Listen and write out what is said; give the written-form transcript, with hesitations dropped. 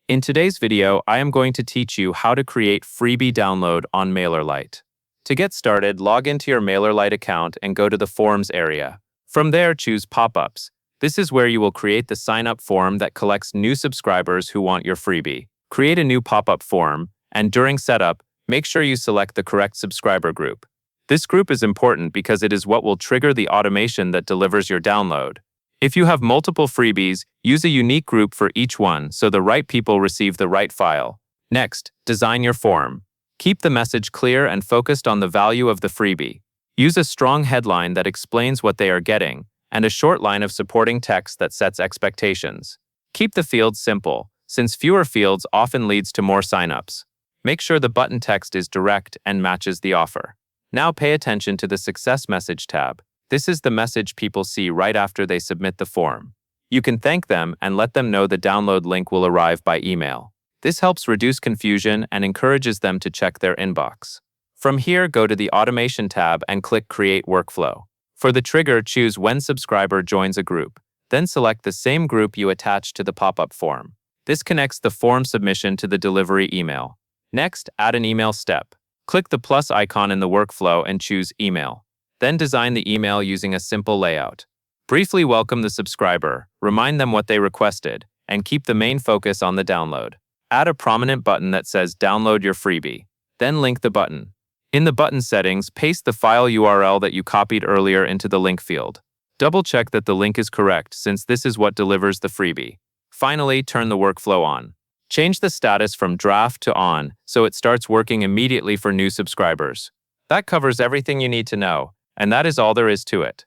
In today's video, I am going to teach you how to create Freebie download on Mailerlite. To get started, log into your Mailerlite account and go to the Forms area. From there, choose Pop-ups. This is where you will create the sign-up form that collects new subscribers who want your freebie. Create a new pop-up form, and during setup, make sure you select the correct subscriber group. This group is important because it is what will trigger the automation that delivers your download. If you have multiple freebies, use a unique group for each one so the right people receive the right file. Next, design your form. Keep the message clear and focused on the value of the freebie. Use a strong headline that explains what they are getting, and a short line of supporting text that sets expectations. Keep the fields simple, since fewer fields often leads to more signups. Make sure the button text is direct and matches the offer. Now pay attention to the Success Message tab. This is the message people see right after they submit the form. You can thank them and let them know the download link will arrive by email. This helps reduce confusion and encourages them to check their inbox. From here, go to the Automation tab and click Create Workflow. For the trigger, choose When Subscriber Joins a Group. Then select the same group you attached to the pop-up form. This connects the form submission to the delivery email. Next, add an email step. Click the plus icon in the workflow and choose Email. Then design the email using a simple layout. Briefly welcome the subscriber, remind them what they requested, and keep the main focus on the download. Add a prominent button that says Download your freebie. Then link the button. In the button settings, paste the file URL that you copied earlier into the link field. Double-check that the link is correct, since this is what delivers the freebie. Finally, turn the workflow on. Change the status from draft to on so it starts working immediately for new subscribers. That covers everything you need to know, and that is all there is to it.